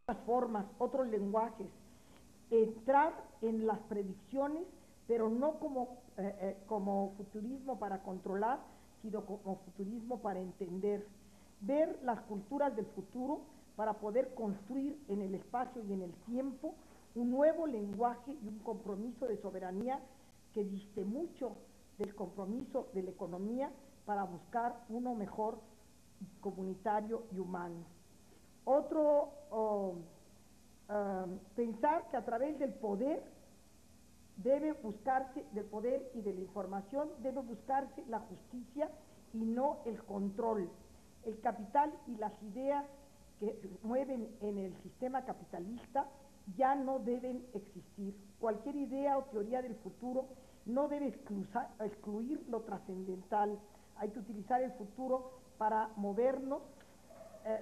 otras formas, otros lenguajes, entrar en las predicciones, pero no como futurismo para controlar, sino como futurismo para entender, ver las culturas del futuro para poder construir en el espacio y en el tiempo un nuevo lenguaje y un compromiso de soberanía que diste mucho del compromiso de la economía para buscar uno mejor comunitario y humano. Otro, pensar que a través del poder debe buscarse, del poder y de la información, debe buscarse la justicia y no el control. El capital y las ideas que mueven en el sistema capitalista ya no deben existir. Cualquier idea o teoría del futuro no debe excluir lo trascendental. Hay que utilizar el futuro para movernos.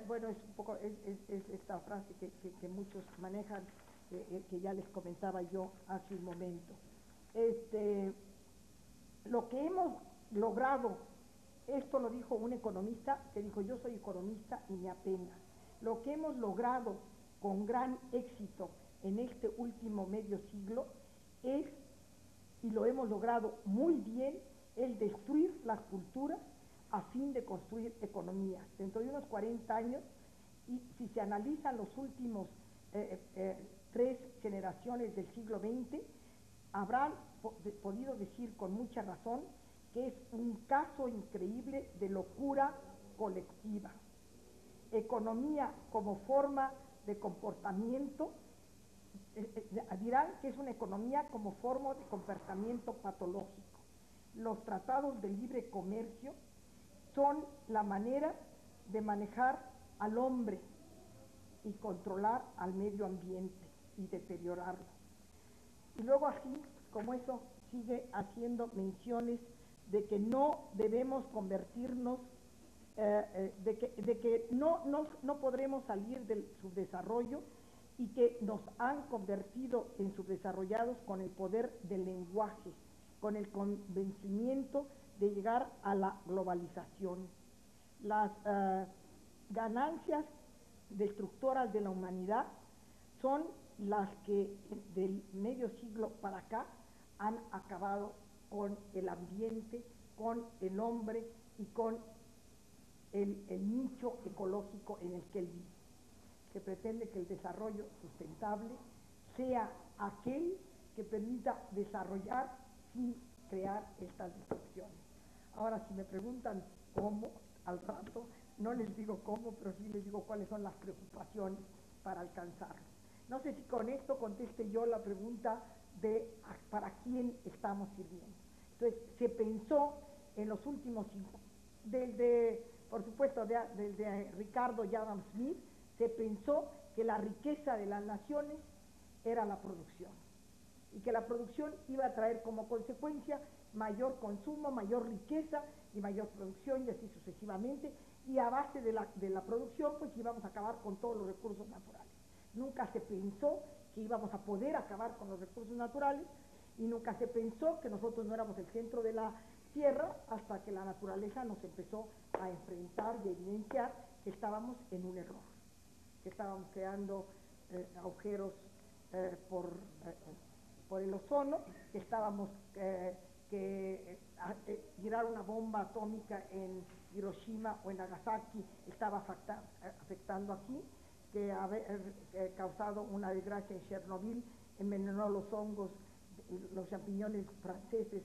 Bueno, es un poco esta frase que muchos manejan, que ya les comentaba yo hace un momento. Lo que hemos logrado, esto lo dijo un economista que dijo: yo soy economista y me apena. Lo que hemos logrado con gran éxito en este último medio siglo es, y lo hemos logrado muy bien, el destruir las culturas a fin de construir economías. Dentro de unos 40 años, y si se analizan los últimos 3 generaciones del siglo XX, habrán podido decir con mucha razón que es un caso increíble de locura colectiva. Economía como forma de comportamiento, dirán que es una economía como forma de comportamiento patológico. Los tratados de libre comercio son la manera de manejar al hombre y controlar al medio ambiente y deteriorarlo. Y luego así, como eso, sigue haciendo menciones de que no debemos convertirnos, de que no podremos salir del subdesarrollo, y que nos han convertido en subdesarrollados con el poder del lenguaje, con el convencimiento de llegar a la globalización. Las ganancias destructoras de la humanidad son las que del medio siglo para acá han acabado con el ambiente, con el hombre y con el nicho ecológico en el que él vive. Se pretende que el desarrollo sustentable sea aquel que permita desarrollar sin crear estas destrucciones. Ahora, si me preguntan cómo, al rato, no les digo cómo, pero sí les digo cuáles son las preocupaciones para alcanzarlo. No sé si con esto conteste yo la pregunta de para quién estamos sirviendo. Entonces, se pensó en los últimos 5, por supuesto, desde Ricardo y Adam Smith, se pensó que la riqueza de las naciones era la producción, y que la producción iba a traer como consecuencia mayor consumo, mayor riqueza y mayor producción, y así sucesivamente, y a base de la producción pues íbamos a acabar con todos los recursos naturales. Nunca se pensó que íbamos a poder acabar con los recursos naturales, y nunca se pensó que nosotros no éramos el centro de la tierra, hasta que la naturaleza nos empezó a enfrentar y a evidenciar que estábamos en un error, que estábamos creando agujeros por el ozono, que estábamos tirar una bomba atómica en Hiroshima o en Nagasaki estaba afectando aquí, que haber causado una desgracia en Chernobyl, envenenó los hongos, los champiñones franceses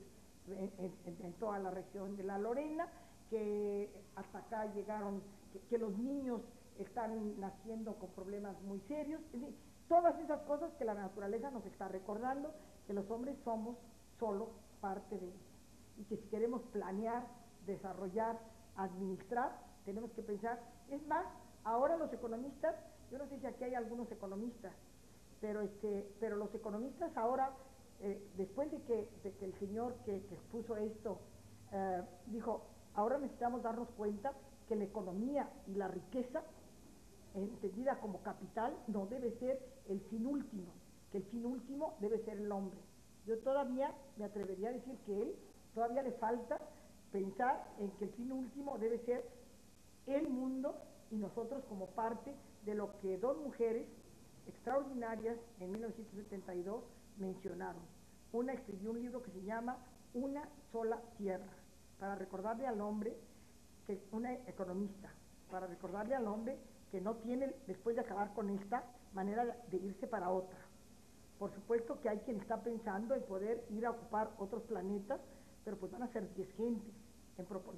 en toda la región de la Lorena, que hasta acá llegaron, que los niños están naciendo con problemas muy serios. Es decir, todas esas cosas que la naturaleza nos está recordando, que los hombres somos solo parte de ella, y que si queremos planear, desarrollar, administrar, tenemos que pensar. Es más, ahora los economistas, yo no sé si aquí hay algunos economistas, pero los economistas ahora, después de que el señor que expuso esto dijo: ahora necesitamos darnos cuenta que la economía y la riqueza, entendida como capital, no debe ser el fin último, que el fin último debe ser el hombre. Yo todavía me atrevería a decir que él todavía le falta pensar en que el fin último debe ser el mundo, y nosotros como parte de lo que 2 mujeres extraordinarias en 1972 mencionaron. Una escribió un libro que se llama Una sola tierra, para recordarle al hombre, que una economista, para recordarle al hombre que no tiene, después de acabar con esta, manera de irse para otra. Por supuesto que hay quien está pensando en poder ir a ocupar otros planetas, pero pues van a ser 10 gentes,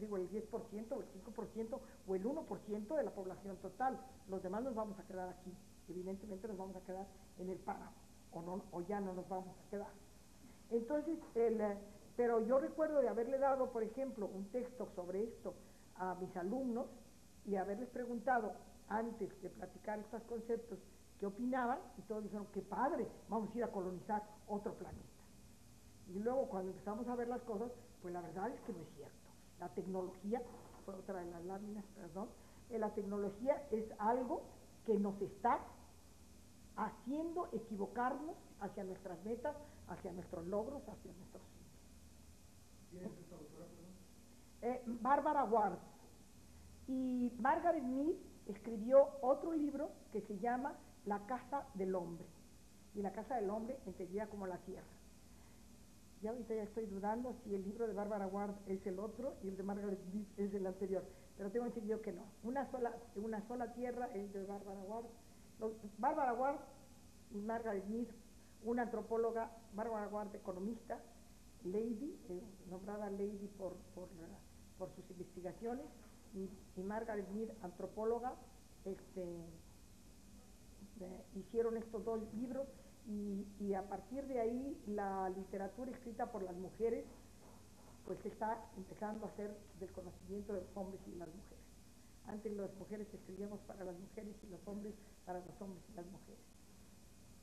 digo el 10% o el 5% o el 1% de la población total. Los demás nos vamos a quedar aquí, evidentemente nos vamos a quedar en el páramo, o ya no nos vamos a quedar. Entonces, pero yo recuerdo de haberle dado, por ejemplo, un texto sobre esto a mis alumnos y haberles preguntado antes de platicar estos conceptos qué opinaban, y todos dijeron, qué padre, vamos a ir a colonizar otro planeta. Y luego cuando empezamos a ver las cosas, pues la verdad es que no es cierto. La tecnología, fue otra de las láminas, perdón, la tecnología es algo que nos está haciendo equivocarnos hacia nuestras metas, hacia nuestros logros, hacia nuestros fines. ¿Quién es esta autora, perdón? Barbara Ward. Y Margaret Mead escribió otro libro que se llama La Casa del Hombre. Y la Casa del Hombre entendida como la tierra. Ya ahorita ya estoy dudando si el libro de Barbara Ward es el otro y el de Margaret Mead es el anterior, pero tengo entendido que no. Una sola tierra es de Barbara Ward. Barbara Ward y Margaret Mead, una antropóloga, Barbara Ward economista, Lady, nombrada Lady por sus investigaciones, y Margaret Mead, antropóloga, hicieron estos dos libros, y a partir de ahí la literatura escrita por las mujeres pues está empezando a ser del conocimiento de los hombres y las mujeres. Antes las mujeres escribíamos para las mujeres y los hombres para los hombres y las mujeres.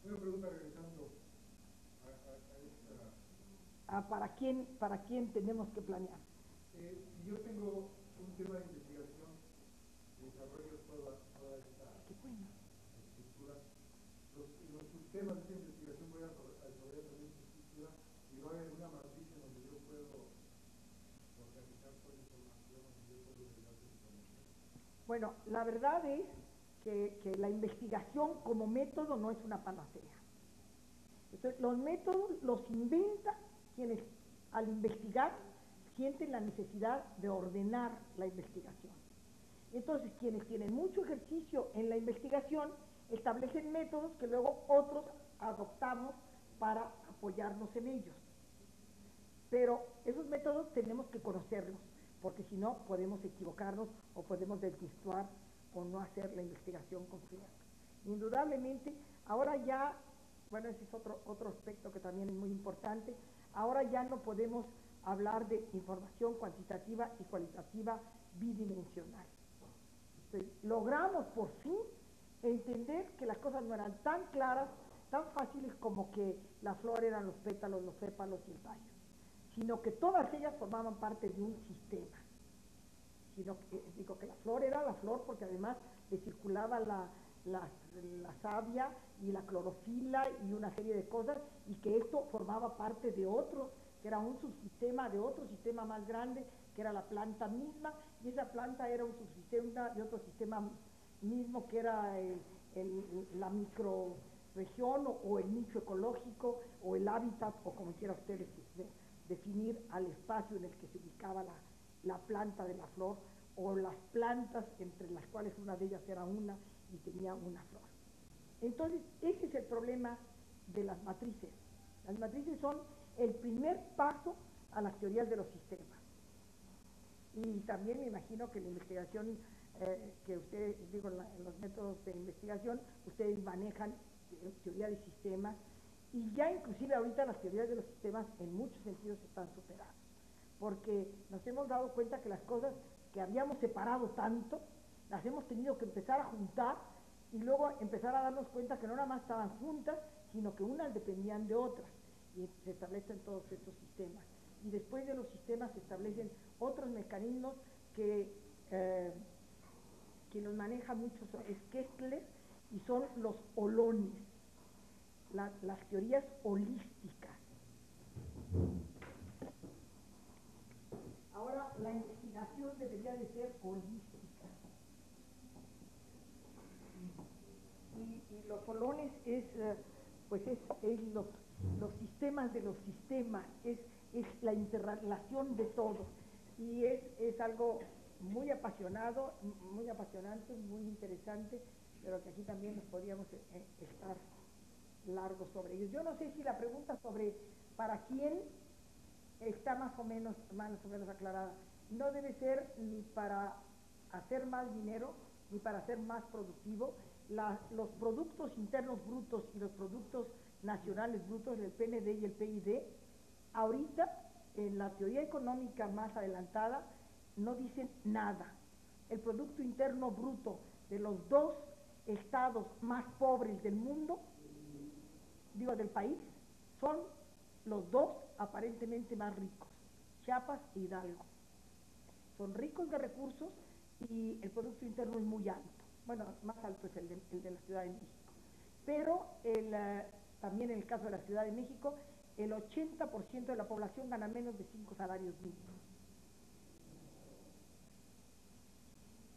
Una pregunta regresando a esta... ¿Para quién tenemos que planear? Si yo tengo un tema de investigación, desarrollo toda esta estructura, los sistemas de esta investigación voy a desarrollar también esta estructura, y va a haber una matriz en donde yo puedo organizar toda la información, donde yo puedo organizar toda la información. Bueno, la verdad es que la investigación como método no es una panacea. Entonces, los métodos los inventan quienes al investigar sienten la necesidad de ordenar la investigación. Entonces, quienes tienen mucho ejercicio en la investigación establecen métodos que luego otros adoptamos para apoyarnos en ellos. Pero esos métodos tenemos que conocerlos, porque si no podemos equivocarnos o podemos desvirtuar o no hacer la investigación completa. Indudablemente, ahora ya, bueno, ese es otro aspecto que también es muy importante, ahora ya no podemos hablar de información cuantitativa y cualitativa bidimensional. Entonces, logramos por fin entender que las cosas no eran tan claras, tan fáciles como que la flor eran los pétalos, los sépalos y el tallo, sino que todas ellas formaban parte de un sistema. Digo que la flor era la flor porque además le circulaba la savia y la clorofila y una serie de cosas, y que esto formaba parte de otro, que era un subsistema de otro sistema más grande, que era la planta misma, y esa planta era un subsistema de otro sistema mismo, que era la microrregión o el nicho ecológico o el hábitat, o como quiera ustedes definir al espacio en el que se ubicaba la planta de la flor, o las plantas entre las cuales una de ellas era una y tenía una flor. Entonces, ese es el problema de las matrices. Las matrices son el primer paso a las teorías de los sistemas. Y también me imagino que la investigación que ustedes, en los métodos de investigación, ustedes manejan teoría de sistemas, y ya inclusive ahorita las teorías de los sistemas en muchos sentidos están superadas, porque nos hemos dado cuenta que las cosas que habíamos separado tanto, las hemos tenido que empezar a juntar, y luego empezar a darnos cuenta que no nada más estaban juntas, sino que unas dependían de otras, y se establecen todos estos sistemas. Y después de los sistemas se establecen otros mecanismos que los maneja mucho es Kessler, y son los holones, las teorías holísticas. Ahora, la investigación debería de ser holística. Y y los solones es, pues es los sistemas de los sistemas, es la interrelación de todo, y es algo muy apasionado, muy apasionante, muy interesante, pero que aquí también nos podríamos estar largos sobre ellos. Yo no sé si la pregunta sobre para quién está más o menos aclarada. No debe ser ni para hacer más dinero, ni para ser más productivo. Los productos internos brutos y los productos nacionales brutos, el PND y el PID, ahorita, en la teoría económica más adelantada, no dicen nada. El Producto Interno Bruto de los dos estados más pobres del mundo, digo del país, son los dos aparentemente más ricos, Chiapas e Hidalgo. Son ricos de recursos y el Producto Interno es muy alto. Bueno, más alto es el de la Ciudad de México. Pero también en el caso de la Ciudad de México, el 80% de la población gana menos de 5 salarios mínimos.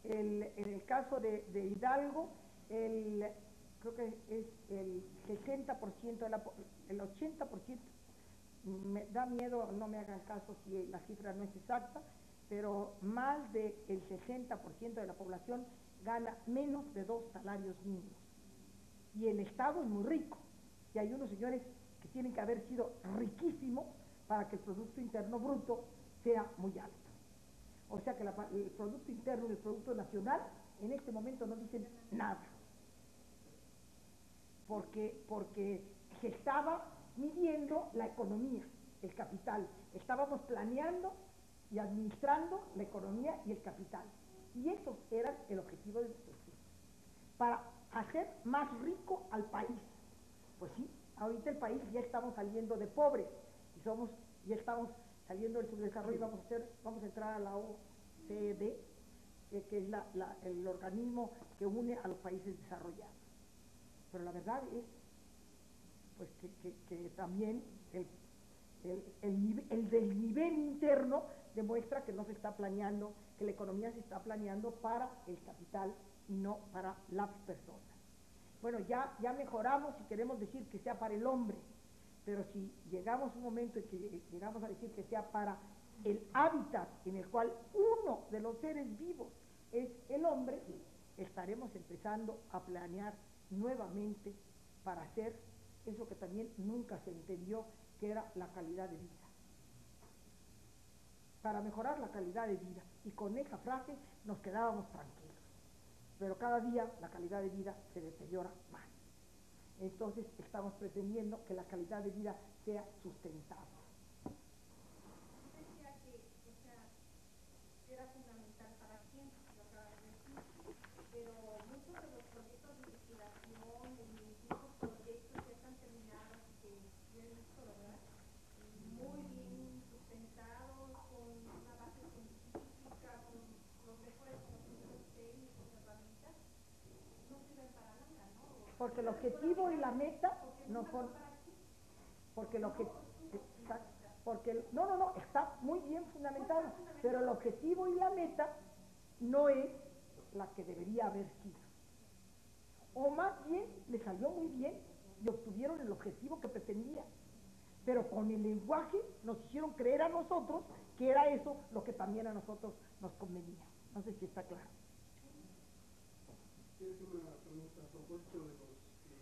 En el caso de Hidalgo, creo que es el 60% de el 80%, me da miedo, no me hagan caso si la cifra no es exacta, pero más del 60% de la población gana menos de 2 salarios mínimos. Y el Estado es muy rico, y hay unos señores que tienen que haber sido riquísimos para que el Producto Interno Bruto sea muy alto. O sea que el Producto Interno y el Producto Nacional en este momento no dicen nada, porque se estaba midiendo la economía, el capital. Estábamos planeando y administrando la economía y el capital. Y esos eran el objetivo de nuestros estudios, para hacer más rico al país. Pues sí, ahorita el país ya estamos saliendo de pobres, y ya estamos saliendo del subdesarrollo, vamos a entrar a la OCDE, que es el organismo que une a los países desarrollados. Pero la verdad es pues que también el desnivel interno demuestra que no se está planeando, que la economía se está planeando para el capital y no para las personas. Bueno, ya mejoramos y queremos decir que sea para el hombre, pero si llegamos a un momento en que llegamos a decir que sea para el hábitat en el cual uno de los seres vivos es el hombre, estaremos empezando a planear nuevamente para hacer eso que también nunca se entendió, que era la calidad de vida. Para mejorar la calidad de vida, y con esa frase nos quedábamos tranquilos. Pero cada día la calidad de vida se deteriora más. Entonces estamos pretendiendo que la calidad de vida sea sustentable. Decía que, o sea, era fundamental para quién, lo acaba de decir, pero muchos de los proyectos de investigación, de mismos proyectos ya están terminados, que yo he visto, ¿verdad? Muy bien sustentados, con una base científica, con los mejores conocimientos técnicos, herramientas, no sirven para nada, ¿no? Porque el objetivo y la meta no son, porque lo que no, está muy bien fundamentado, pero el objetivo y la meta no es la que debería haber sido, o más bien le salió muy bien y obtuvieron el objetivo que pretendían, pero con el lenguaje nos hicieron creer a nosotros que era eso lo que también a nosotros nos convenía. No sé si está claro. Es una pregunta a propósito de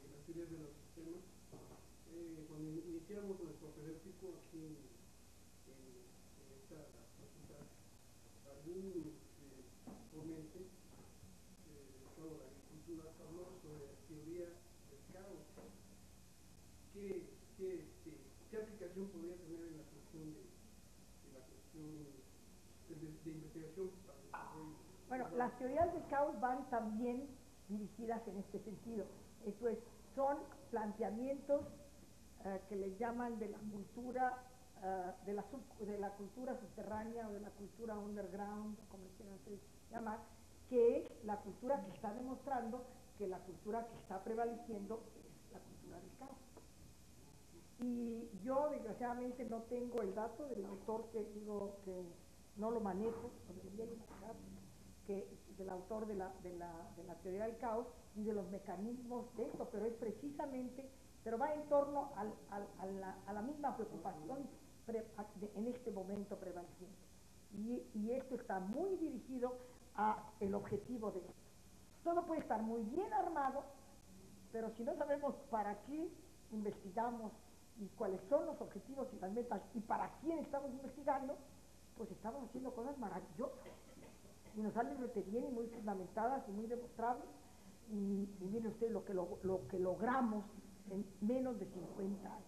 las teorías de los sistemas. Cuando iniciamos nuestro propedéutico aquí en esta facultad, algún ponente dedicado a la agricultura habló sobre la teoría del caos. ¿Qué aplicación podría tener en la cuestión de investigación para el desarrollo? Bueno, las teorías del caos van también dirigidas en este sentido. Esto es, son planteamientos que le llaman de la cultura, de la cultura subterránea o de la cultura underground, como le quieran llamar, que es la cultura que está demostrando que la cultura que está prevaleciendo es la cultura del caos. Y yo desgraciadamente no tengo el dato del autor, que digo que no lo manejo, lo debería yo manejar, del autor de la teoría del caos y de los mecanismos de esto, pero es precisamente, pero va en torno a la misma preocupación en este momento prevaleciente. Y esto está muy dirigido a el objetivo de esto. Todo puede estar muy bien armado, pero si no sabemos para qué investigamos y cuáles son los objetivos y las metas y para quién estamos investigando, pues estamos haciendo cosas maravillosas y nos salen rete bien y muy fundamentadas y muy demostrables y miren ustedes lo que logramos en menos de 50 años.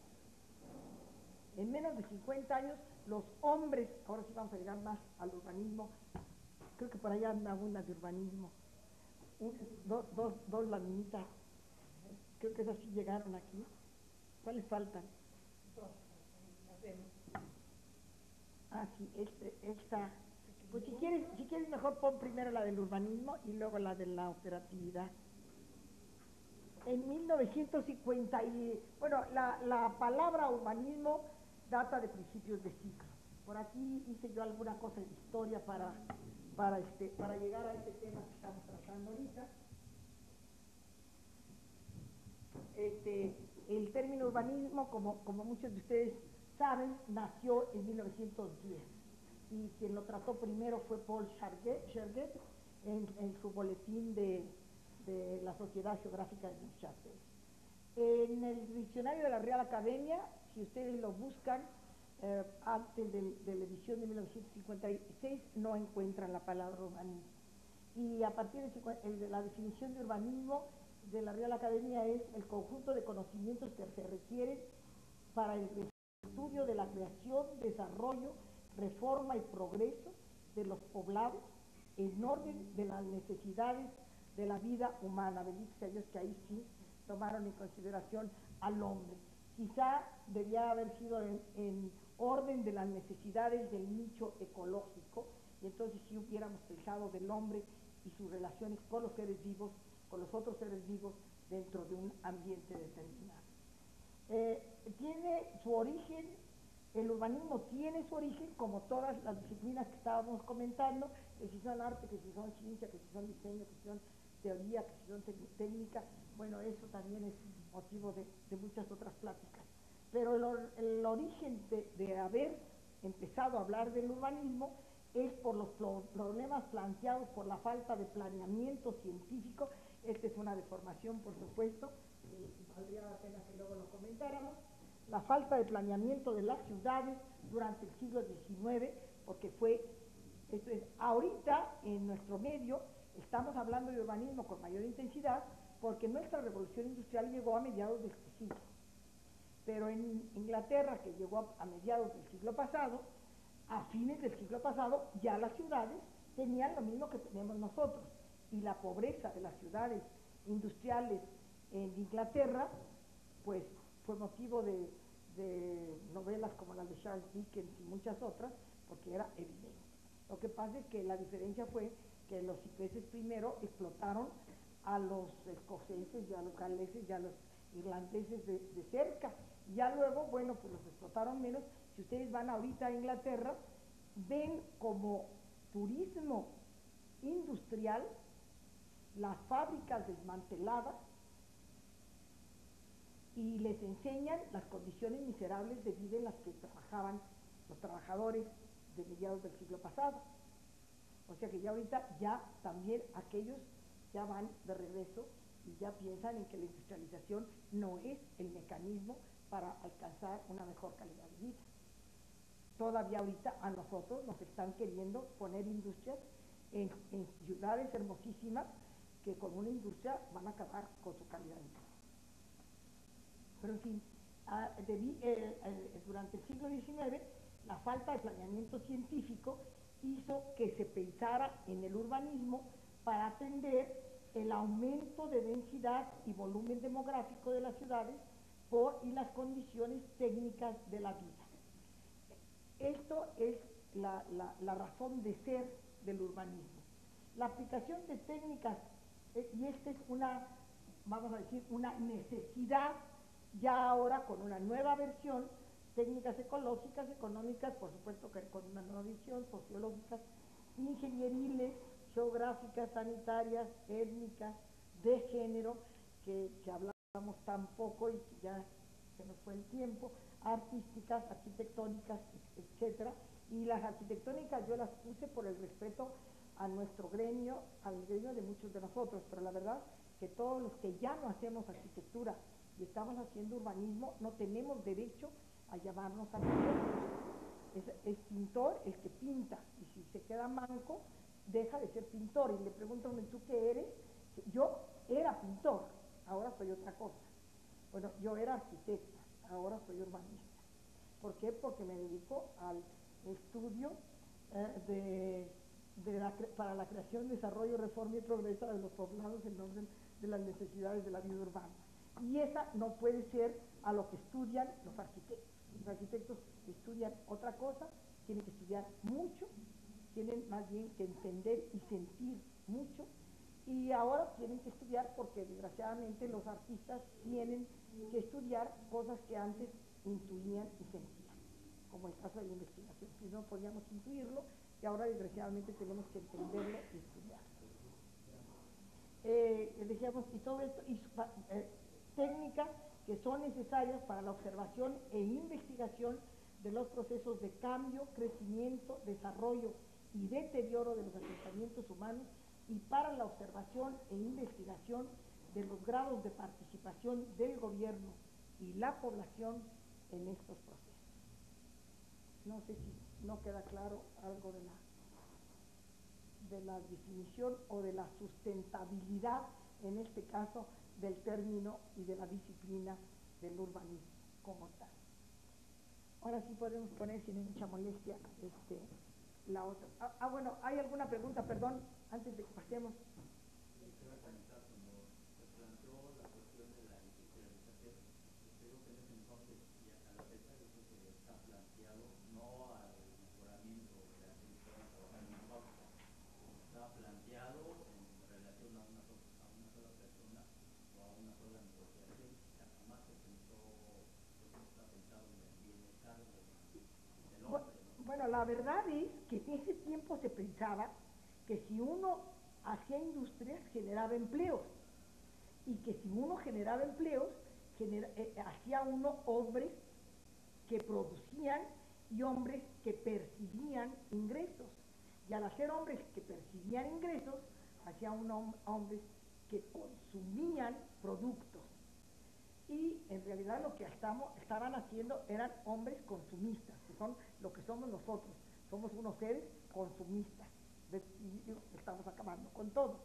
En menos de 50 años los hombres, ahora sí vamos a llegar más al urbanismo, creo que por allá anda una de urbanismo, dos laminitas, creo que esas sí llegaron aquí. ¿Cuáles faltan? Ah, sí, esta. Pues si quieres mejor pon primero la del urbanismo y luego la de la operatividad. En 1950, bueno, la palabra urbanismo data de principios de siglo. Por aquí hice yo alguna cosa de historia para llegar a este tema que estamos tratando ahorita. El término urbanismo, como muchos de ustedes saben, nació en 1910 y quien lo trató primero fue Paul Scherget en su boletín de la Sociedad Geográfica de Neuchâtel. En el diccionario de la Real Academia, si ustedes lo buscan antes de la edición de 1956, no encuentran la palabra urbanismo. Y a partir de la definición de urbanismo de la Real Academia es el conjunto de conocimientos que se requieren para el estudio de la creación, desarrollo, reforma y progreso de los poblados en orden de las necesidades de la vida humana. Bendito sea Dios que ahí sí tomaron en consideración al hombre. Quizá debía haber sido en orden de las necesidades del nicho ecológico, y entonces sí hubiéramos pensado del hombre y sus relaciones con los seres vivos, con los otros seres vivos dentro de un ambiente determinado. Tiene su origen, el urbanismo tiene su origen, como todas las disciplinas que estábamos comentando, que si son arte, que si son ciencia, que si son diseño, que si son teoría, que si son técnica, bueno, eso también es motivo de muchas otras pláticas. Pero el origen de haber empezado a hablar del urbanismo es por los problemas planteados por la falta de planeamiento científico. Esta es una deformación, por supuesto, y valdría la pena que luego lo comentáramos. La falta de planeamiento de las ciudades durante el siglo XIX, porque esto es, ahorita en nuestro medio estamos hablando de urbanismo con mayor intensidad, porque nuestra revolución industrial llegó a mediados de este siglo. Pero en Inglaterra, que llegó a mediados del siglo pasado, a fines del siglo pasado, ya las ciudades tenían lo mismo que tenemos nosotros, y la pobreza de las ciudades industriales en Inglaterra, pues fue motivo de novelas como las de Charles Dickens y muchas otras, porque era evidente. Lo que pasa es que la diferencia fue que los ingleses primero explotaron a los escoceses y a los galeses y a los irlandeses de cerca, ya luego, bueno, pues los explotaron menos. Si ustedes van ahorita a Inglaterra, ven como turismo industrial las fábricas desmanteladas y les enseñan las condiciones miserables de vida en las que trabajaban los trabajadores de mediados del siglo pasado. O sea que ya ahorita ya también aquellos ya van de regreso y ya piensan en que la industrialización no es el mecanismo para alcanzar una mejor calidad de vida. Todavía ahorita a nosotros nos están queriendo poner industrias en ciudades hermosísimas que con una industria van a acabar con su calidad de vida. Pero en fin, durante el siglo XIX la falta de planeamiento científico hizo que se pensara en el urbanismo para atender el aumento de densidad y volumen demográfico de las ciudades y las condiciones técnicas de la vida. Esto es la razón de ser del urbanismo. La aplicación de técnicas, y esta es vamos a decir, una necesidad ya ahora con una nueva versión, técnicas ecológicas, económicas, por supuesto que con una nueva visión, sociológicas, ingenieriles, geográficas, sanitarias, étnicas, de género, que hablamos tan poco y que ya se nos fue el tiempo, artísticas, arquitectónicas, etcétera. Y las arquitectónicas yo las puse por el respeto a nuestro gremio, al gremio de muchos de nosotros, pero la verdad que todos los que ya no hacemos arquitectura y estamos haciendo urbanismo, no tenemos derecho a llamarnos arquitectos. Es pintor el que pinta, y si se queda manco, deja de ser pintor. Y le preguntan, ¿tú qué eres? Yo era pintor, ahora soy otra cosa. Bueno, yo era arquitecta, ahora soy urbanista. ¿Por qué? Porque me dedico al estudio para la creación, desarrollo, reforma y progreso de los poblados en orden de las necesidades de la vida urbana. Y esa no puede ser a lo que estudian los arquitectos. Los arquitectos estudian otra cosa, tienen que estudiar mucho, tienen más bien que entender y sentir mucho, y ahora tienen que estudiar porque desgraciadamente los artistas tienen que estudiar cosas que antes intuían y sentían, como el caso de la investigación, que no podíamos intuirlo y ahora desgraciadamente tenemos que entenderlo y estudiarlo. Decíamos, y todo esto, técnicas que son necesarias para la observación e investigación de los procesos de cambio, crecimiento, desarrollo y deterioro de los asentamientos humanos, y para la observación e investigación de los grados de participación del gobierno y la población en estos procesos. No sé si no queda claro algo de la definición o de la sustentabilidad, en este caso, del término y de la disciplina del urbanismo como tal. Ahora sí podemos poner, sin mucha molestia, la otra. Bueno, ¿hay alguna pregunta, perdón, antes de que pasemos? Bueno, la verdad es que en ese tiempo se pensaba que si uno hacía industrias generaba empleos, y que si uno generaba empleos hacía uno hombres que producían y hombres que percibían ingresos, y al hacer hombres que percibían ingresos hacía uno hombres que consumían productos, y en realidad lo que estaban haciendo eran hombres consumistas, que son lo que somos nosotros, somos unos seres consumistas, y estamos acabando con todo.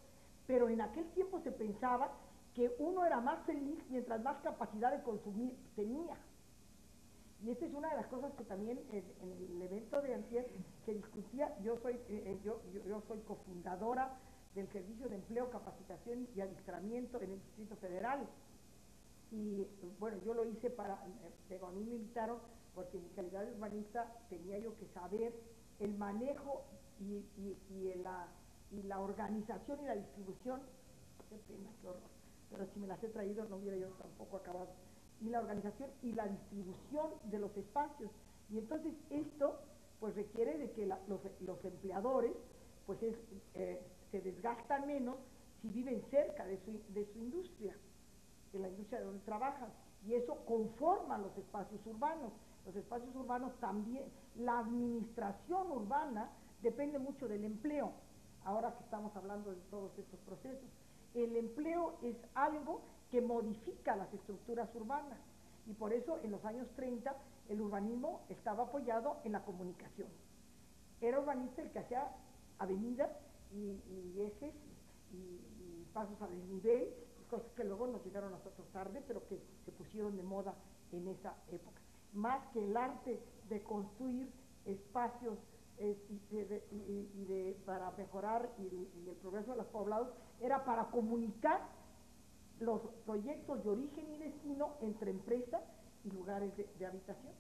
Pero en aquel tiempo se pensaba que uno era más feliz mientras más capacidad de consumir tenía. Y esta es una de las cosas que también en el evento de antier se discutía. Yo soy cofundadora del Servicio de Empleo, Capacitación y Adiestramiento en el Distrito Federal. Y bueno, yo lo hice a mí me invitaron porque en mi calidad de urbanista tenía yo que saber el manejo y la organización y la distribución. Qué pena, qué horror, pero si me las he traído no hubiera yo tampoco acabado. Y la organización y la distribución de los espacios. Y entonces esto pues requiere de que los empleadores pues se desgastan menos si viven cerca de su industria, de la industria de donde trabajan, y eso conforma los espacios urbanos. Los espacios urbanos también, la administración urbana depende mucho del empleo, ahora que estamos hablando de todos estos procesos. El empleo es algo que modifica las estructuras urbanas, y por eso en los años 30 el urbanismo estaba apoyado en la comunicación. Era urbanista el que hacía avenidas y ejes y pasos a desnivel, cosas que luego nos llegaron a nosotros tarde, pero que se pusieron de moda en esa época. Más que el arte de construir espacios para mejorar y el progreso de los poblados, era para comunicar los proyectos de origen y destino entre empresas y lugares de habitación.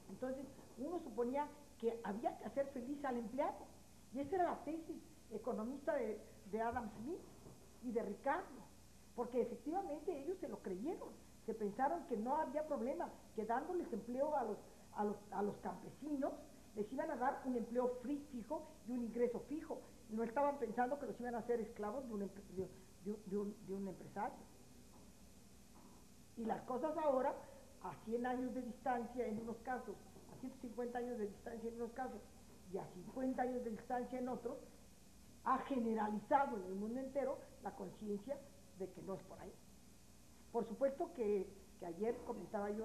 Entonces, uno suponía que había que hacer feliz al empleado, y esa era la tesis economista de Adam Smith y de Ricardo, porque efectivamente ellos se lo creyeron, se pensaron que no había problema, que dándoles empleo a los campesinos les iban a dar un empleo fijo y un ingreso fijo, no estaban pensando que los iban a hacer esclavos de un empresario. Y las cosas ahora, a 100 años de distancia en unos casos, a 150 años de distancia en unos casos, y a 50 años de distancia en otros, ha generalizado en el mundo entero la conciencia de que no es por ahí. Por supuesto que ayer comentaba yo,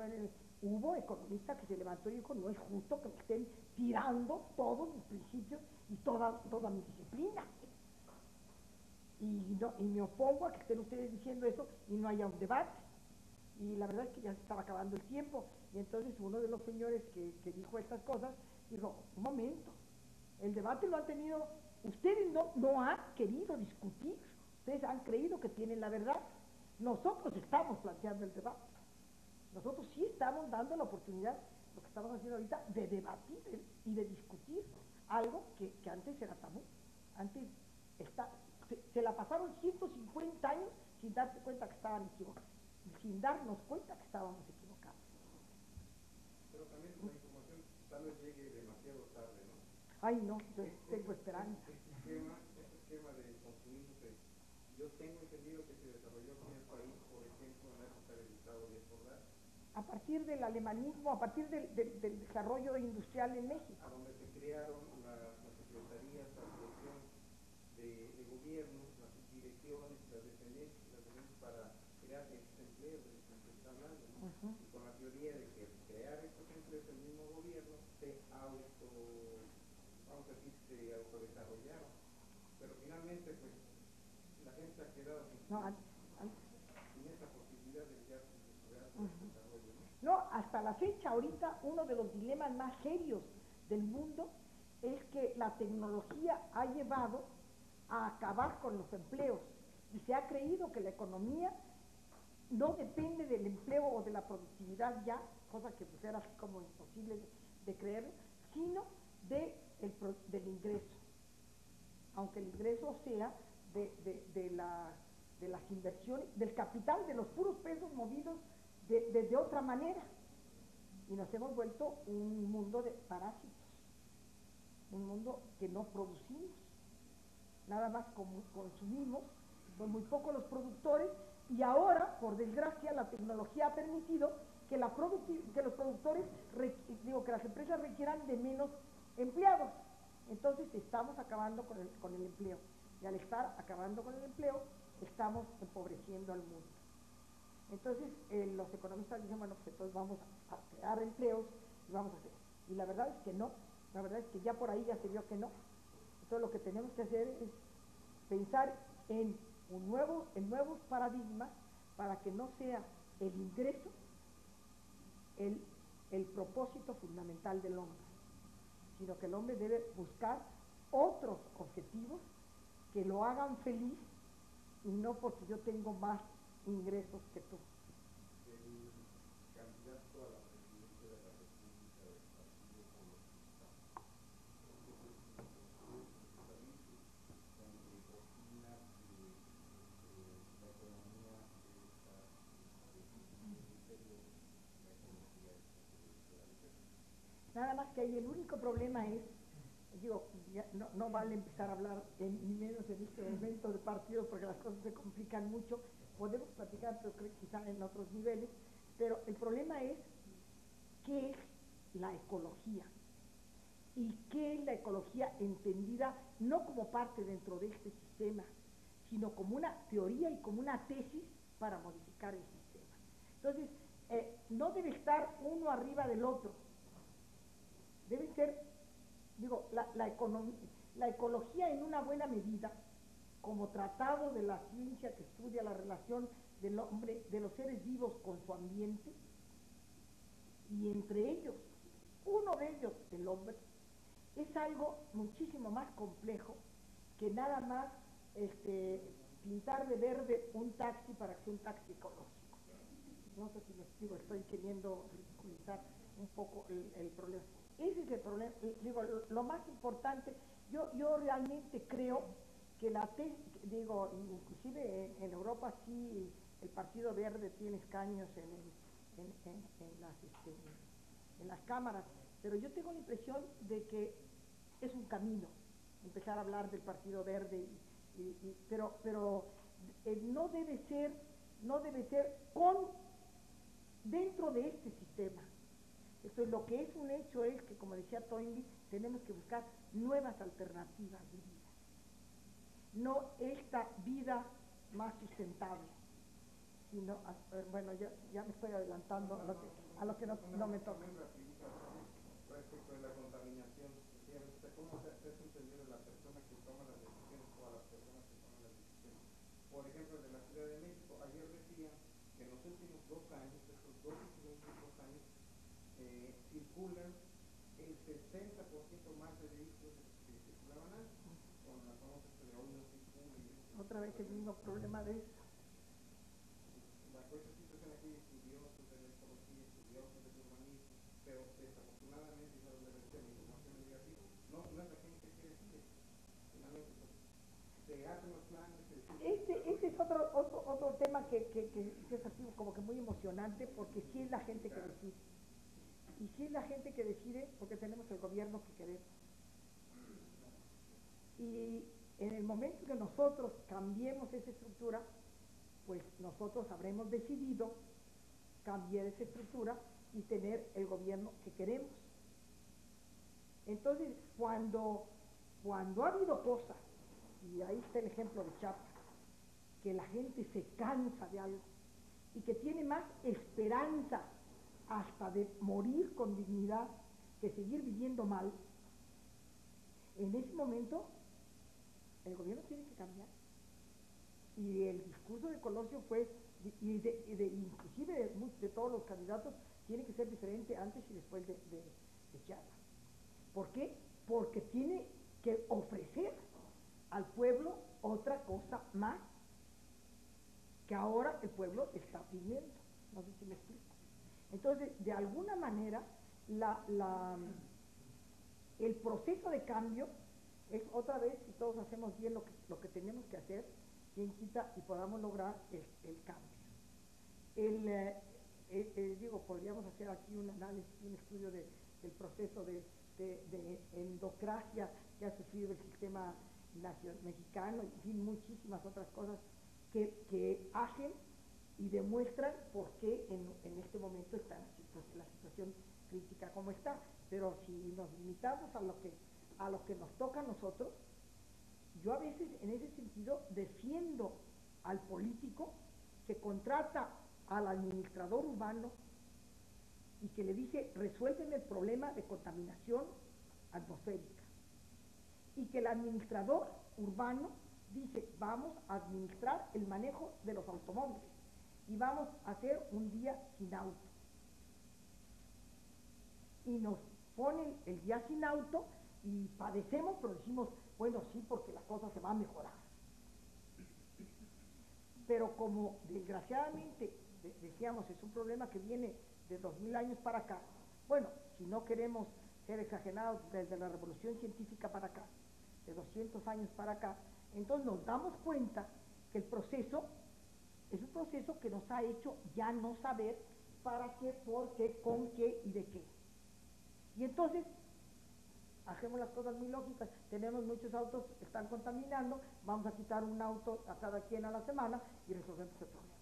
hubo economistas que se levantó y dijo, no es justo que me estén tirando todos mis principios y toda mi disciplina. Y me opongo a que estén ustedes diciendo eso y no haya un debate. Y la verdad es que ya se estaba acabando el tiempo. Y entonces uno de los señores que dijo estas cosas, dijo, un momento, el debate lo han tenido, ustedes no han querido discutir, ustedes han creído que tienen la verdad. Nosotros estamos planteando el debate. Nosotros sí estamos dando la oportunidad, lo que estamos haciendo ahorita, de debatir y de discutir algo que antes era tabú. Antes se la pasaron 150 años sin darse cuenta que estaban equivocados, sin darnos cuenta que estábamos equivocados. Pero también la información tal vez llegue demasiado tarde, ¿no? Ay, no, yo tengo esperanza. Este esquema de consumismo yo tengo entendido que se desarrolló aquí en el país, por ejemplo, en la época del Estado de Jordán. A partir del alemanismo, a partir del desarrollo industrial en México. A donde se crearon las secretarías, la dirección de gobierno, las subdirecciones, las dependencias para crear estos empleos de los que se está hablando, ¿no? Y con la teoría de que crear estos empleos el mismo gobierno se autodesarrollaron. Pero finalmente, pues, la gente ha quedado sin esa posibilidad de crear su real desarrollo, ¿no? No, hasta la fecha, ahorita, uno de los dilemas más serios del mundo es que la tecnología ha llevado a acabar con los empleos y se ha creído que la economía no depende del empleo o de la productividad ya, cosa que pues era así como imposible de creer, sino del ingreso, aunque el ingreso sea de las inversiones, del capital, de los puros pesos movidos de otra manera. Y nos hemos vuelto un mundo de parásitos, un mundo que no producimos, nada más consumimos, son muy pocos los productores, y ahora, por desgracia, la tecnología ha permitido que los productores, que las empresas requieran de menos empleados. Entonces estamos acabando con el empleo, y al estar acabando con el empleo, estamos empobreciendo al mundo. Entonces los economistas dicen, bueno, pues entonces vamos a crear empleos y vamos a hacer. Y la verdad es que no, la verdad es que ya por ahí ya se vio que no. Entonces lo que tenemos que hacer es pensar en nuevos paradigmas para que no sea el ingreso el propósito fundamental del hombre, sino que el hombre debe buscar otros objetivos que lo hagan feliz y no porque yo tengo más ingresos que tú. El candidato a la presidencia de la República del Partido Ecologista, donde opina que la economía está la ecología Nada más que ahí el único problema es, no vale empezar a hablar ni menos en este momento de partidos porque las cosas se complican mucho, podemos platicar pero creo que quizá en otros niveles, pero el problema es qué es la ecología y qué es la ecología entendida no como parte dentro de este sistema, sino como una teoría y como una tesis para modificar el sistema. Entonces, no debe estar uno arriba del otro, debe ser, la ecología en una buena medida, como tratado de la ciencia que estudia la relación del hombre, de los seres vivos con su ambiente, y entre ellos, uno de ellos, el hombre, es algo muchísimo más complejo que nada más pintar de verde un taxi para que sea un taxi ecológico. No sé si me explico, estoy queriendo ridiculizar un poco el problema. Ese es el problema, lo más importante, yo realmente creo que inclusive en Europa sí el Partido Verde tiene escaños en las cámaras, pero yo tengo la impresión de que es un camino, empezar a hablar del Partido Verde, pero no debe ser dentro de este sistema. Entonces, lo que es un hecho es que, como decía Toynbee, tenemos que buscar nuevas alternativas de vida, no esta vida más sustentable, sino, bueno, ya me estoy adelantando a lo que no me toca. Respecto de la contaminación, ¿cómo se hace entender a la persona que toma las decisiones o a las personas que toman las decisiones? Por ejemplo, de la Ciudad de México, ayer decían que en los últimos 2 años, estos 2 años, circulan el 60% más de vehículos que circulaban antes, con la famosa de hoy no circula. Otra vez el mismo problema de eso. Bajo esa situación aquí hay estudiosos de la ecología, estudiosos del urbanismo, pero desafortunadamente, ya lo de la información negativa, no es la gente que decide. Finalmente, se hacen los planes. Este es otro tema que es así como que muy emocionante, porque sí es la gente que decide. Y sí es la gente que decide porque tenemos el gobierno que queremos. Y en el momento que nosotros cambiemos esa estructura, pues nosotros habremos decidido cambiar esa estructura y tener el gobierno que queremos. Entonces, cuando ha habido cosas, y ahí está el ejemplo de Chiapas, que la gente se cansa de algo y que tiene más esperanza hasta de morir con dignidad que seguir viviendo mal, en ese momento el gobierno tiene que cambiar. Y el discurso de Colosio fue, inclusive de todos los candidatos, tiene que ser diferente antes y después de Chiapas. ¿Por qué? Porque tiene que ofrecer al pueblo otra cosa más que ahora el pueblo está pidiendo. No sé si me explico. Entonces, de alguna manera, el proceso de cambio es otra vez, si todos hacemos bien lo que tenemos que hacer, quien quita y podamos lograr el cambio. Podríamos hacer aquí un análisis, un estudio del proceso de endocracia que ha sufrido el sistema mexicano, y en fin, muchísimas otras cosas que hacen y demuestran por qué en este momento está la situación crítica como está. Pero si nos limitamos a lo que nos toca a nosotros, yo a veces en ese sentido defiendo al político que contrata al administrador urbano y que le dice: resuélveme el problema de contaminación atmosférica, y que el administrador urbano dice: vamos a administrar el manejo de los automóviles y vamos a hacer un día sin auto, y nos ponen el día sin auto y padecemos, pero decimos: bueno, sí, porque la cosa se va a mejorar. Pero como desgraciadamente, decíamos, es un problema que viene de 2000 años para acá, bueno, si no queremos ser exagerados, desde la revolución científica para acá, de 200 años para acá, entonces nos damos cuenta que el proceso es un proceso que nos ha hecho ya no saber para qué, por qué, con qué y de qué. Y entonces, hacemos las cosas muy lógicas, tenemos muchos autos que están contaminando, vamos a quitar un auto a cada quien a la semana y resolvemos el problema.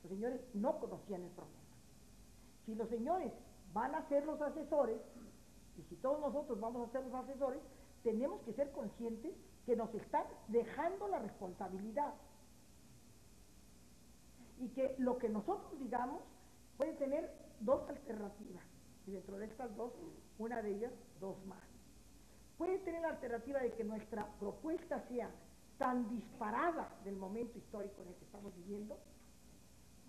Los señores no conocían el problema. Si los señores van a ser los asesores, y si todos nosotros vamos a ser los asesores, tenemos que ser conscientes que nos están dejando la responsabilidad, y que lo que nosotros digamos puede tener dos alternativas, y dentro de estas dos, una de ellas, dos más. Puede tener la alternativa de que nuestra propuesta sea tan disparada del momento histórico en el que estamos viviendo,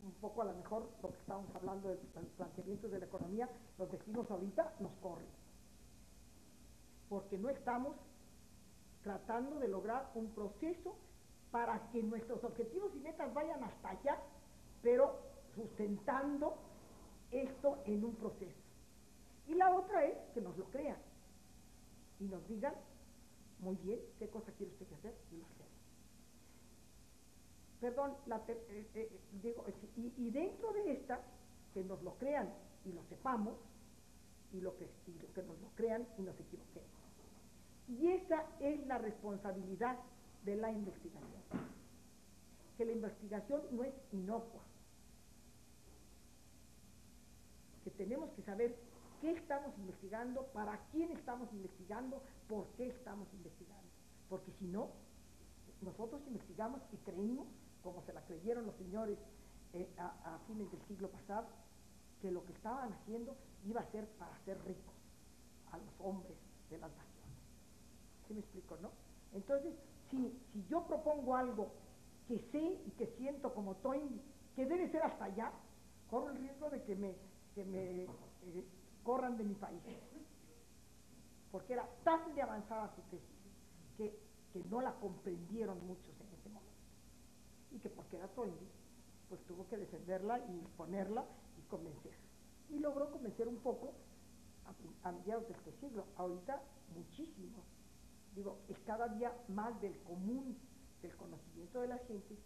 un poco a lo mejor lo que estábamos hablando de los planteamientos de la economía, los destinos ahorita nos corren, porque no estamos tratando de lograr un proceso para que nuestros objetivos y metas vayan hasta allá, pero sustentando esto en un proceso. Y la otra es que nos lo crean y nos digan: muy bien, ¿qué cosa quiere usted que hacer? Y lo hacemos. Perdón, y dentro de esta, que nos lo crean y lo sepamos, y lo que nos lo crean y nos equivoquemos. Y esa es la responsabilidad de la investigación. Que la investigación no es inocua. Que tenemos que saber qué estamos investigando, para quién estamos investigando, por qué estamos investigando. Porque si no, nosotros investigamos y creímos, como se la creyeron los señores a fines del siglo pasado, que lo que estaban haciendo iba a ser para hacer ricos a los hombres de las naciones. ¿Sí me explico, no? Entonces, si yo propongo algo que sé y que siento como Toynbee, que debe ser hasta allá, corro el riesgo de que me corran de mi país, porque era tan de avanzada su tesis que no la comprendieron muchos en ese momento, y que porque era Toynbee, pues tuvo que defenderla y ponerla y convencer. Y logró convencer un poco a mediados de este siglo. Ahorita muchísimo. Digo, es cada día más del común del conocimiento de la gente.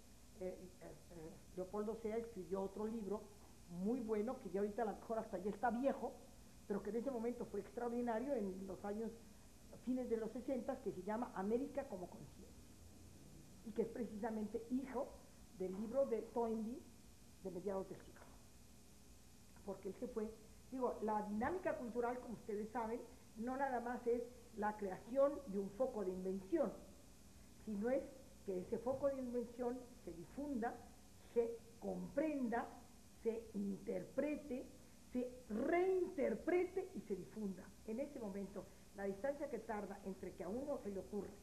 Leopoldo Sea escribió otro libro muy bueno, que ya ahorita a lo mejor hasta ya está viejo, pero que en ese momento fue extraordinario en los años, fines de los 60, que se llama América como conciencia, y que es precisamente hijo del libro de Toynbee de mediados del siglo. Porque él se fue, digo, la dinámica cultural, como ustedes saben, no nada más es la creación de un foco de invención, sino es que ese foco de invención se difunda, se comprenda, se interprete, se reinterprete y se difunda. En ese momento, la distancia que tarda entre que a uno se le ocurre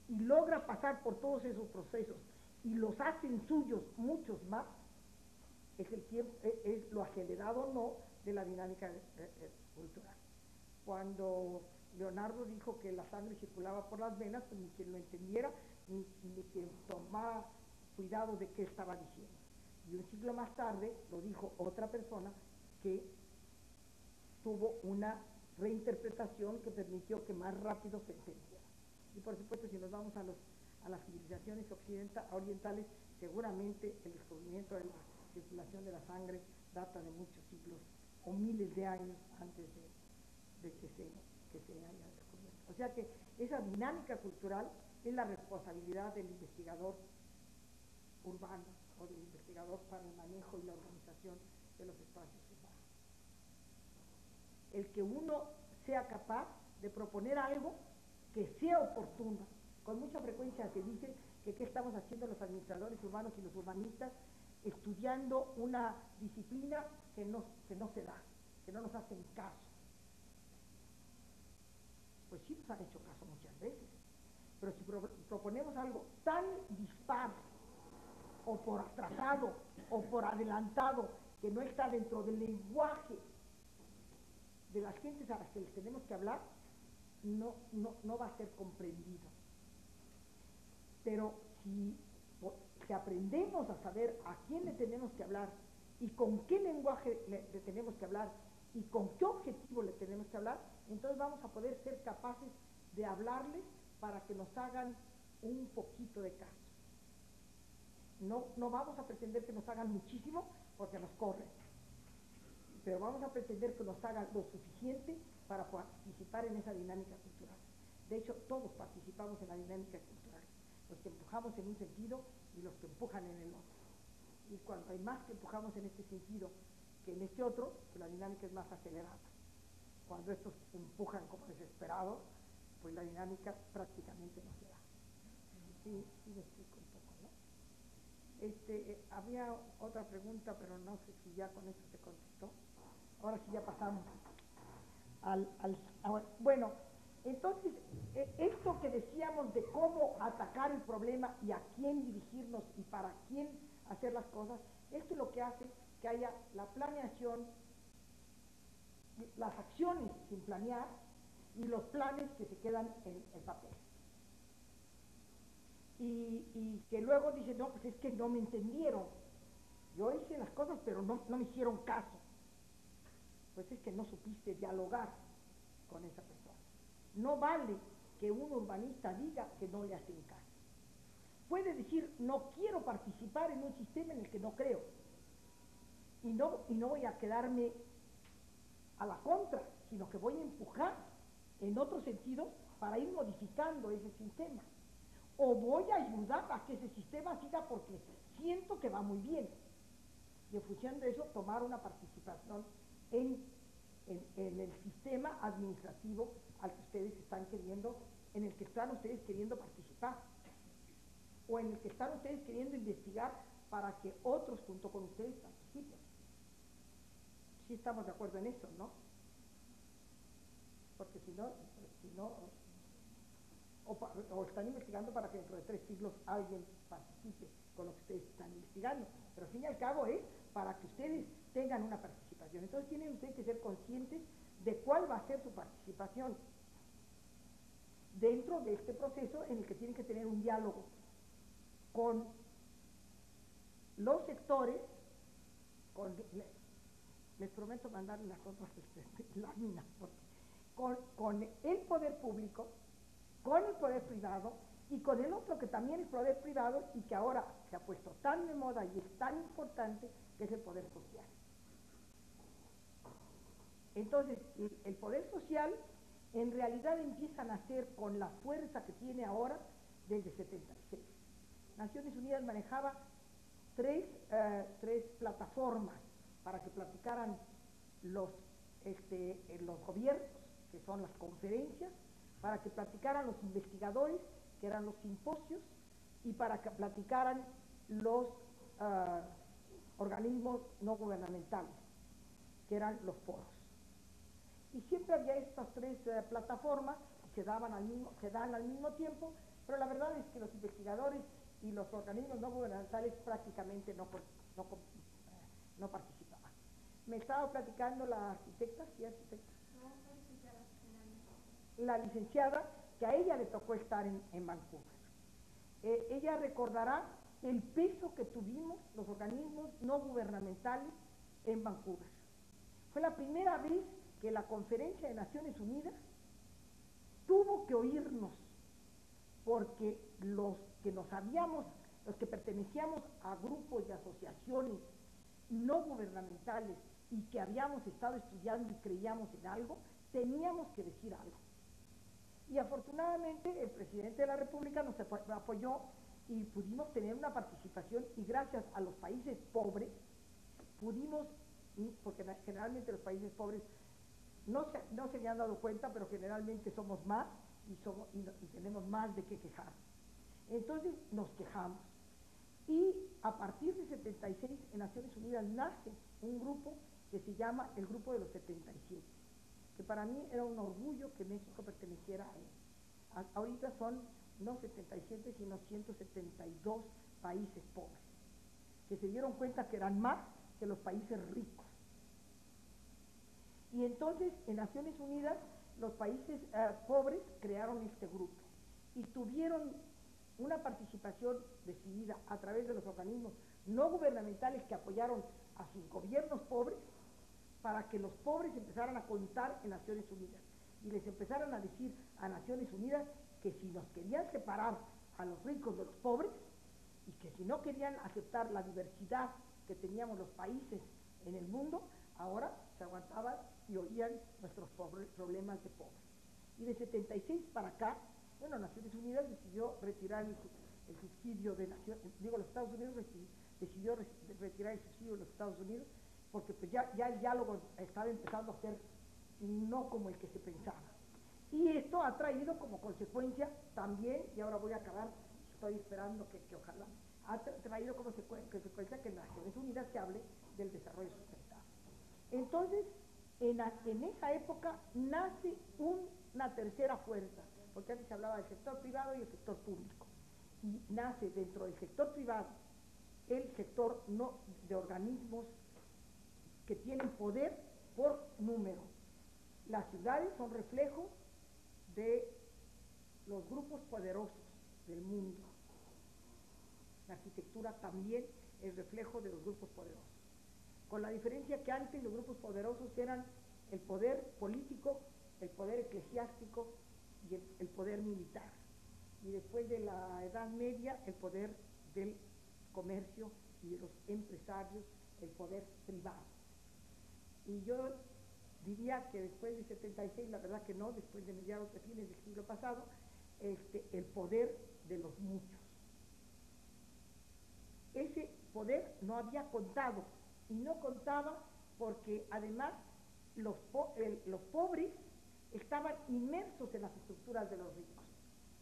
y logra pasar por todos esos procesos y los hacen suyos muchos más, es el tiempo, es lo acelerado o no de la dinámica cultural. Cuando Leonardo dijo que la sangre circulaba por las venas, pues ni quien lo entendiera, ni quien tomaba cuidado de qué estaba diciendo. Y un siglo más tarde lo dijo otra persona que tuvo una reinterpretación que permitió que más rápido se entendiera. Y por supuesto, si nos vamos a las civilizaciones orientales, seguramente el descubrimiento de la circulación de la sangre data de muchos siglos o miles de años antes de que se haya descubierto. O sea que esa dinámica cultural es la responsabilidad del investigador urbano o del investigador para el manejo y la organización de los espacios urbanos. El que uno sea capaz de proponer algo que sea oportuno. Con mucha frecuencia se dice que qué estamos haciendo los administradores urbanos y los urbanistas estudiando una disciplina que no se da, que no nos hacen caso. Pues sí nos han hecho caso muchas veces, pero si proponemos algo tan dispar, o por atrasado, o por adelantado, que no está dentro del lenguaje de las gentes a las que les tenemos que hablar, no va a ser comprendido. Pero si aprendemos a saber a quién le tenemos que hablar y con qué lenguaje le tenemos que hablar y con qué objetivo le tenemos que hablar, entonces vamos a poder ser capaces de hablarles para que nos hagan un poquito de caso. No vamos a pretender que nos hagan muchísimo porque nos corren, pero vamos a pretender que nos hagan lo suficiente para participar en esa dinámica cultural. De hecho, todos participamos en la dinámica cultural, los que empujamos en un sentido y los que empujan en el otro. Y cuando hay más que empujamos en este sentido que en este otro, pues la dinámica es más acelerada. Cuando estos empujan como desesperados, pues la dinámica prácticamente no se da. Sí me explico un poco, ¿no? Había otra pregunta, pero no sé si ya con esto se contestó. Ahora sí ya pasamos bueno, entonces, esto que decíamos de cómo atacar el problema y a quién dirigirnos y para quién hacer las cosas, esto es lo que hace que haya la planeación, las acciones sin planear y los planes que se quedan en papel. Y que luego dicen, no, pues es que no me entendieron. Yo hice las cosas, pero no me hicieron caso. Pues es que no supiste dialogar con esa persona. No vale que un urbanista diga que no le hacen caso. Puede decir, no quiero participar en un sistema en el que no creo. Y no voy a quedarme a la contra, sino que voy a empujar en otro sentido para ir modificando ese sistema. O voy a ayudar a que ese sistema siga porque siento que va muy bien. Y en función de eso, tomar una participación en el sistema administrativo al que ustedes están queriendo, en el que están ustedes queriendo participar, o en el que están ustedes queriendo investigar para que otros junto con ustedes participen. Sí estamos de acuerdo en eso, ¿no? Porque si no o están investigando para que dentro de 3 siglos alguien participe con lo que ustedes están investigando, pero al fin y al cabo es para que ustedes tengan una participación. Entonces tienen ustedes que ser conscientes de cuál va a ser su participación dentro de este proceso en el que tienen que tener un diálogo con los sectores, les prometo mandar unas otras láminas, con el poder público, con el poder privado y con el otro que también es poder privado y que ahora se ha puesto tan de moda y es tan importante, que es el poder social. Entonces, el poder social en realidad empieza a nacer con la fuerza que tiene ahora desde 76. Naciones Unidas manejaba tres plataformas para que platicaran los gobiernos, que son las conferencias, para que platicaran los investigadores, que eran los simposios, y para que platicaran los organismos no gubernamentales, que eran los foros. Y siempre había estas 3 plataformas que se dan al mismo tiempo, pero la verdad es que los investigadores y los organismos no gubernamentales prácticamente no participaban. Me estaba platicando la arquitecta, ¿sí, arquitecta? No, soy licenciada. La licenciada, que a ella le tocó estar en Vancouver. Ella recordará el peso que tuvimos los organismos no gubernamentales en Vancouver. Fue la primera vez que la Conferencia de Naciones Unidas tuvo que oírnos, porque los que pertenecíamos a grupos y asociaciones no gubernamentales y que habíamos estado estudiando y creíamos en algo, teníamos que decir algo. Y afortunadamente el presidente de la República nos apoyó y pudimos tener una participación, y gracias a los países pobres pudimos, porque generalmente los países pobres no se habían dado cuenta, pero generalmente somos más y tenemos más de qué quejar. Entonces nos quejamos. Y a partir de 76 en Naciones Unidas nace un grupo que se llama el Grupo de los 77, que para mí era un orgullo que México perteneciera a él. Ahorita son no 77, sino 172 países pobres, que se dieron cuenta que eran más que los países ricos. Y entonces en Naciones Unidas los países pobres crearon este grupo y tuvieron una participación decidida a través de los organismos no gubernamentales que apoyaron a sus gobiernos pobres, para que los pobres empezaran a contar en Naciones Unidas y les empezaran a decir a Naciones Unidas que si nos querían separar a los ricos de los pobres y que si no querían aceptar la diversidad que teníamos los países en el mundo, ahora se aguantaban y oían nuestros problemas de pobres. Y de 76 para acá, bueno, Naciones Unidas decidió retirar el subsidio de los Estados Unidos decidió retirar el subsidio de los Estados Unidos, porque pues ya el diálogo estaba empezando a ser no como el que se pensaba. Y esto ha traído como consecuencia también, y ahora voy a acabar, estoy esperando que ojalá, ha traído como consecuencia que en Naciones Unidas se hable del desarrollo sustentable. Entonces, en esa época nace una tercera fuerza, porque antes se hablaba del sector privado y el sector público, y nace dentro del sector privado el sector de organismos que tienen poder por número. Las ciudades son reflejo de los grupos poderosos del mundo. La arquitectura también es reflejo de los grupos poderosos, con la diferencia que antes los grupos poderosos eran el poder político, el poder eclesiástico y el poder militar, y después de la Edad Media el poder del comercio y de los empresarios, el poder privado. Y yo diría que después del 76, la verdad que no, después de mediados de fines del siglo pasado, el poder de los muchos. Ese poder no había contado, y no contaba porque además los pobres estaban inmersos en las estructuras de los ricos.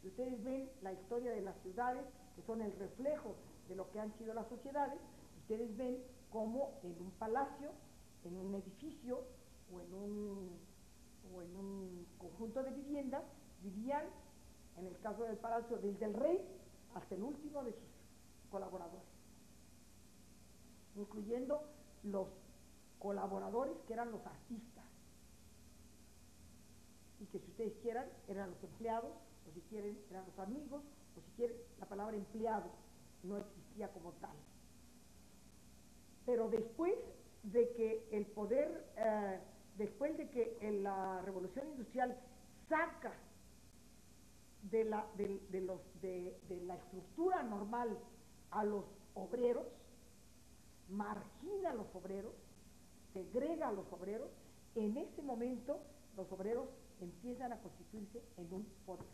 Si ustedes ven la historia de las ciudades, que son el reflejo de lo que han sido las sociedades, ustedes ven cómo en un palacio, en un edificio o en un conjunto de viviendas vivían, en el caso del palacio, desde el rey hasta el último de sus colaboradores, incluyendo los colaboradores que eran los artistas, y que si ustedes quieran eran los empleados, o si quieren eran los amigos, o si quieren, la palabra empleado no existía como tal. Pero después de que el poder, después de que la revolución industrial saca de la estructura normal a los obreros, margina a los obreros, segrega a los obreros, en ese momento los obreros empiezan a constituirse en un poder.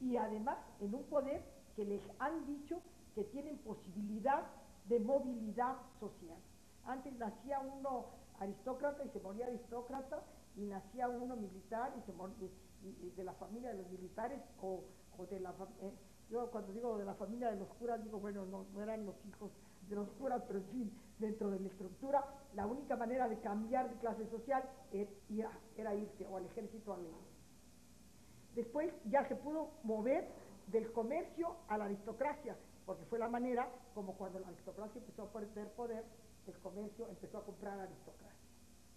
Y además en un poder que les han dicho que tienen posibilidad de movilidad social. Antes nacía uno aristócrata y se moría aristócrata, y nacía uno militar y se moría, y de la familia de los militares, o de la yo cuando digo de la familia de los curas, digo, bueno, no eran los hijos de los curas, pero en fin, dentro de la estructura, la única manera de cambiar de clase social era irse o al ejército o a la iglesia. Después ya se pudo mover del comercio a la aristocracia, porque fue la manera como cuando la aristocracia empezó a perder poder, el comercio empezó a comprar a la aristocracia.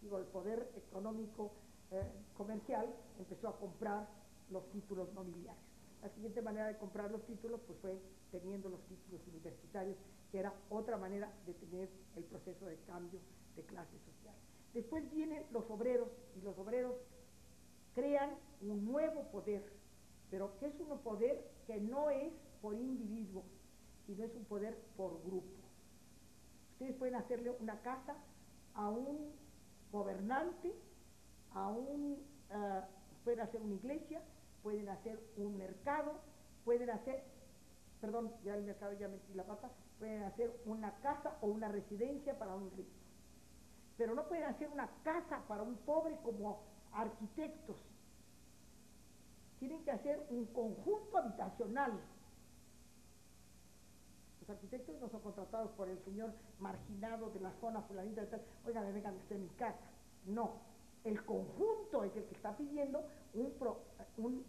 Digo, el poder económico comercial empezó a comprar los títulos nobiliarios. La siguiente manera de comprar los títulos pues fue teniendo los títulos universitarios, que era otra manera de tener el proceso de cambio de clase social. Después vienen los obreros, y los obreros crean un nuevo poder, pero que es un poder que no es por individuo, sino es un poder por grupo. Ustedes pueden hacerle una casa a un gobernante, pueden hacer una iglesia, pueden hacer un mercado, pueden hacer, perdón, ya el mercado ya metí la pata, pueden hacer una casa o una residencia para un rico, pero no pueden hacer una casa para un pobre como arquitectos. Tienen que hacer un conjunto habitacional. Los arquitectos no son contratados por el señor marginado de la zona fulanita de tal, oigan, vengan a hacer mi casa. No, el conjunto es el que está pidiendo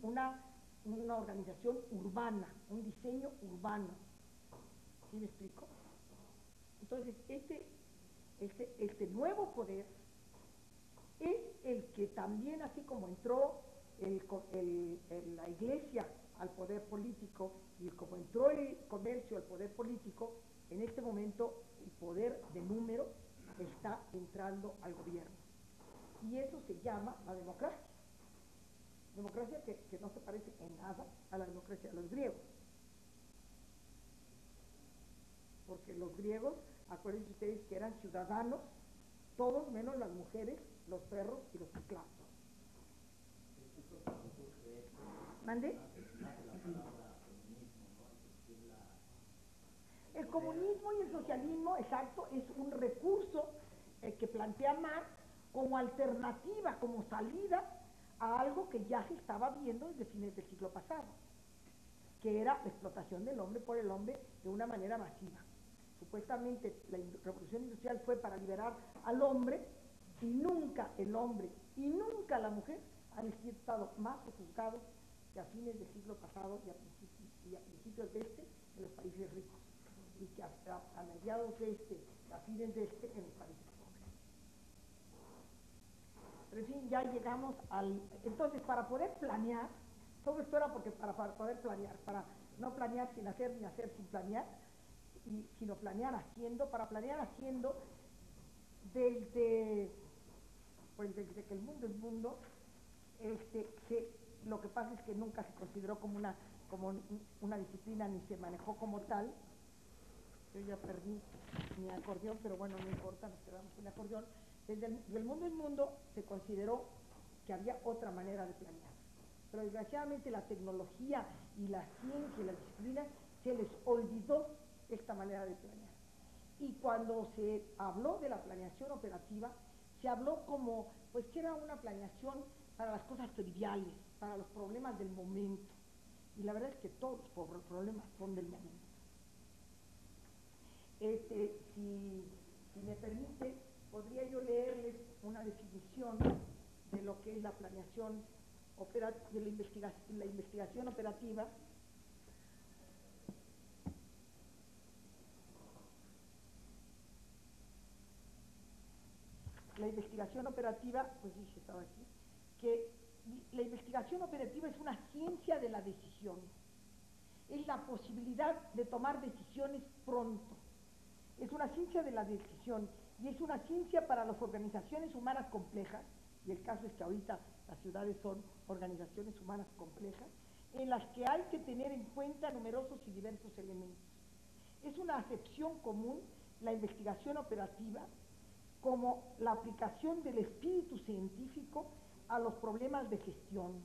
una organización urbana, un diseño urbano. ¿Sí me explico? Entonces, este nuevo poder es el que también, así como entró la iglesia al poder político y como entró el comercio al poder político, en este momento el poder de número está entrando al gobierno. Y eso se llama la democracia. Democracia que no se parece en nada a la democracia de los griegos. Porque los griegos, acuérdense ustedes que eran ciudadanos, todos menos las mujeres, los perros y los esclavos. ¿Mande? El comunismo y el socialismo, exacto, es un recurso que plantea Marx como alternativa, como salida a algo que ya se estaba viendo desde fines del siglo pasado, que era la explotación del hombre por el hombre de una manera masiva. Supuestamente la revolución industrial fue para liberar al hombre, y nunca el hombre y nunca la mujer han estado más sojuzgados que a fines del siglo pasado y a principios de en los países ricos, y que a mediados de a fines de en los países pobres. Pero en fin, ya llegamos entonces, para poder planear, todo esto era porque para poder planear, para no planear sin hacer ni hacer sin planear, sino planear haciendo, para planear haciendo desde que el mundo es mundo, lo que pasa es que nunca se consideró como una disciplina ni se manejó como tal. Yo ya perdí mi acordeón, pero bueno, no importa, nos quedamos sin acordeón. del mundo en mundo se consideró que había otra manera de planear. Pero desgraciadamente la tecnología y la ciencia y la disciplina se les olvidó esta manera de planear. Y cuando se habló de la planeación operativa, se habló como, pues que era una planeación para las cosas triviales, para los problemas del momento. Y la verdad es que todos los problemas son del momento. Si me permite, podría yo leerles una definición de lo que es la planeación de la investigación operativa. La investigación operativa, pues sí, estaba aquí, que la investigación operativa es una ciencia de la decisión. Es la posibilidad de tomar decisiones pronto. Es una ciencia de la decisión y es una ciencia para las organizaciones humanas complejas, y el caso es que ahorita las ciudades son organizaciones humanas complejas, en las que hay que tener en cuenta numerosos y diversos elementos. Es una acepción común la investigación operativa como la aplicación del espíritu científico a los problemas de gestión.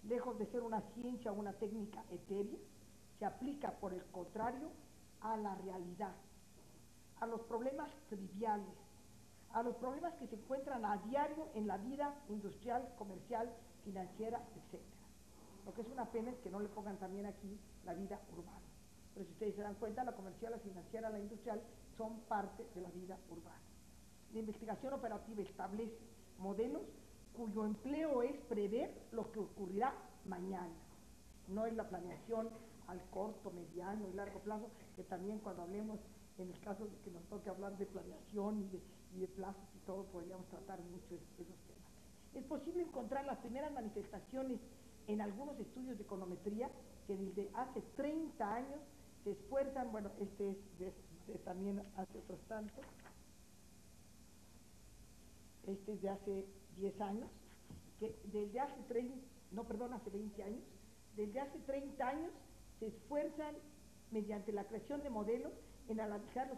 Lejos de ser una ciencia o una técnica etérea, se aplica, por el contrario, a la realidad, a los problemas triviales, a los problemas que se encuentran a diario en la vida industrial, comercial, financiera, etc. Lo que es una pena es que no le pongan también aquí la vida urbana. Pero si ustedes se dan cuenta, la comercial, la financiera, la industrial son parte de la vida urbana. La investigación operativa establece modelos cuyo empleo es prever lo que ocurrirá mañana. No es la planeación al corto, mediano y largo plazo, que también cuando hablemos, en el caso de que nos toque hablar de planeación y de plazos y todo, podríamos tratar mucho esos temas. Es posible encontrar las primeras manifestaciones en algunos estudios de econometría que desde hace 30 años se esfuerzan, bueno, este es también hace otros tantos, este es de hace 10 años, que desde hace 20 años, desde hace 30 años se esfuerzan mediante la creación de modelos en analizar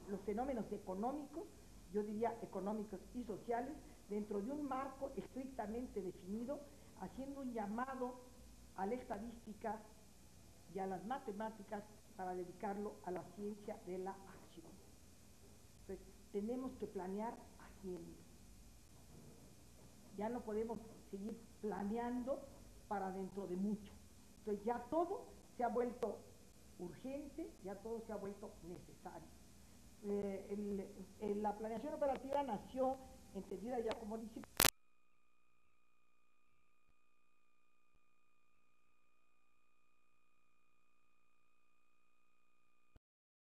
los fenómenos económicos, yo diría económicos y sociales, dentro de un marco estrictamente definido, haciendo un llamado a la estadística y a las matemáticas para dedicarlo a la ciencia de la acción. Entonces, tenemos que planear haciendo. Ya no podemos seguir planeando para dentro de mucho. Entonces ya todo se ha vuelto urgente, ya todo se ha vuelto necesario. La planeación operativa nació, entendida ya como disciplina,